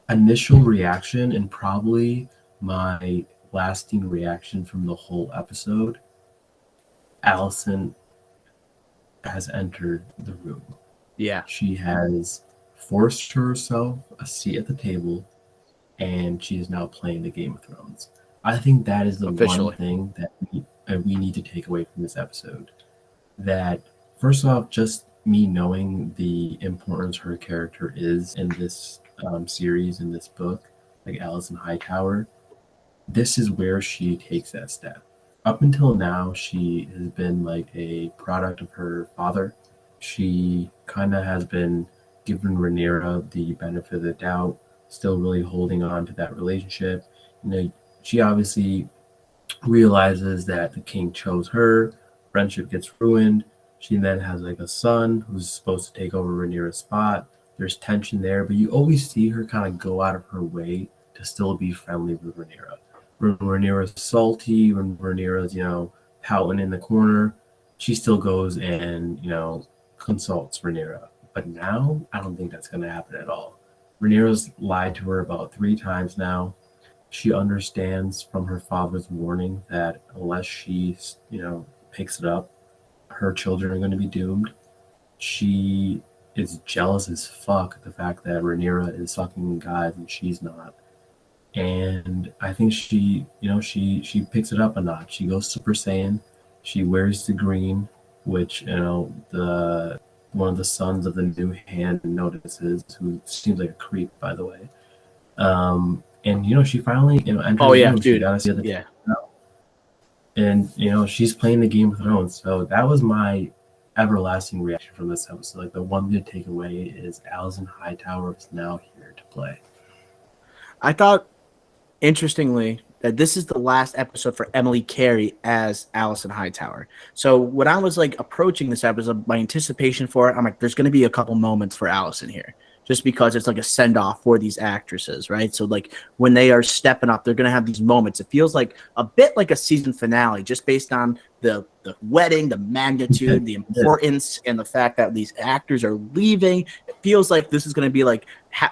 Initial reaction and probably my lasting reaction from the whole episode, Alicent has entered the room. Yeah. She has forced herself a seat at the table, and she is now playing the Game of Thrones. I think that is the one Officially. thing that we need to take away from this episode. That, first off, just me knowing the importance her character is in this series, in this book, like Alicent Hightower, this is where she takes that step. Up until now, she has been like a product of her father. She kind of has been given Rhaenyra the benefit of the doubt, still really holding on to that relationship. You know, she obviously realizes that the king chose her. Friendship gets ruined. She then has like a son who's supposed to take over Rhaenyra's spot. There's tension there, but you always see her kind of go out of her way to still be friendly with Rhaenyra. When Rhaenyra's salty, when Rhaenyra's, pouting in the corner, she still goes and, consults Rhaenyra. But now, I don't think that's going to happen at all. Rhaenyra's lied to her about 3 times now. She understands from her father's warning that unless she, picks it up, her children are going to be doomed. She is jealous as fuck of the fact that Rhaenyra is fucking guys and she's not. And I think she picks it up a notch. She goes Super Saiyan. She wears the green, which the one of the sons of the new hand notices, who seems like a creep, by the way. And she finally enters Oh the yeah, room. She dude. got to see the Yeah. and she's playing the Game of Thrones. So that was my everlasting reaction from this episode. Like, the one thing to take away is Alicent Hightower is now here to play. I thought, interestingly, that this is the last episode for Emily Carey as Alicent Hightower. So when I was like approaching this episode, my anticipation for it, I'm like, there's going to be a couple moments for Alicent here, just because it's like a send off for these actresses, right? So like when they are stepping up, they're going to have these moments. It feels like a bit like a season finale, just based on the wedding, the magnitude, the importance, and the fact that these actors are leaving. It feels like this is going to be like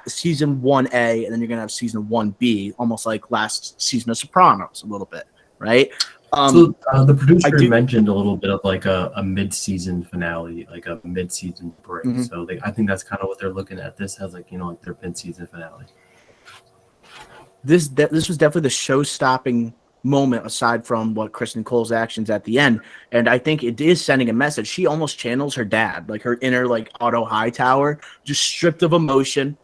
season 1A, and then you're going to have season 1B, almost like last season of Sopranos a little bit, right? So the producer mentioned a little bit of like a mid-season finale, like a mid-season break. Mm-hmm. So I think that's kind of what they're looking at this as, like, like their mid-season finale. This was definitely the show-stopping moment, aside from what Kristen Cole's actions at the end. And I think it is sending a message. She almost channels her dad, like her inner like Otto Hightower, just stripped of emotion.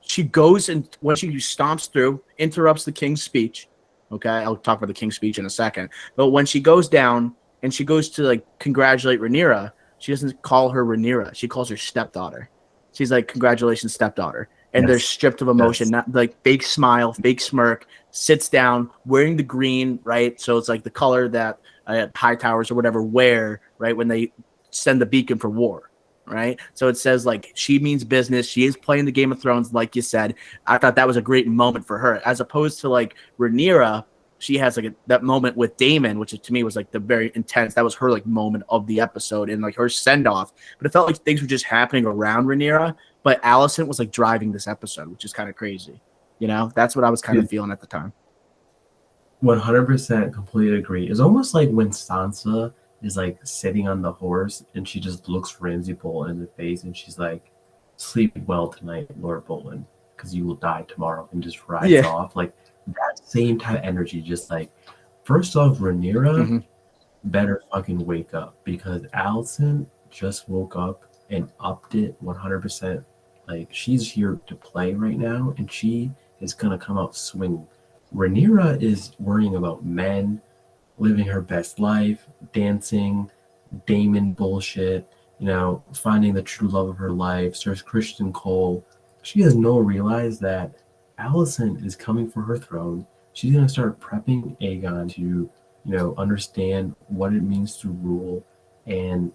She goes, and when she stomps through, interrupts the king's speech. Okay, I'll talk about the king's speech in a second. But when she goes down and she goes to like congratulate Rhaenyra, she doesn't call her Rhaenyra. She calls her stepdaughter. She's like, "Congratulations, stepdaughter." And they're stripped of emotion, not like fake smile, fake smirk, sits down wearing the green, right? So it's like the color that Hightowers or whatever wear, right, when they send the beacon for war, right? So it says like she means business. She is playing the Game of Thrones, like you said. I thought that was a great moment for her, as opposed to like Rhaenyra. She has like that moment with Daemon, which to me was like the very intense. That was her like moment of the episode and like her send off. But it felt like things were just happening around Rhaenyra. But Alicent was like driving this episode, which is kind of crazy. That's what I was kind of feeling at the time. 100% completely agree. It's almost like when Sansa is like sitting on the horse and she just looks Ramsay Bolton in the face and she's like, "Sleep well tonight, Lord Bolton, because you will die tomorrow," and just rides off. Like that same type of energy, just like, first off, Rhaenyra better fucking wake up, because Alicent just woke up and upped it 100%. Like, she's here to play right now, and she is gonna come out swinging. Rhaenyra is worrying about men, living her best life, dancing, Daemon bullshit, finding the true love of her life, Sir Christian Cole. She has no realize that Alicent is coming for her throne. She's gonna start prepping Aegon to, understand what it means to rule, and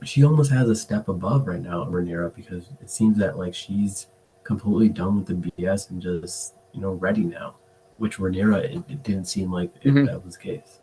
she almost has a step above right now, Rhaenyra, because it seems that like she's completely done with the BS and just ready now. Which Rhaenyra, it didn't seem like that was the case.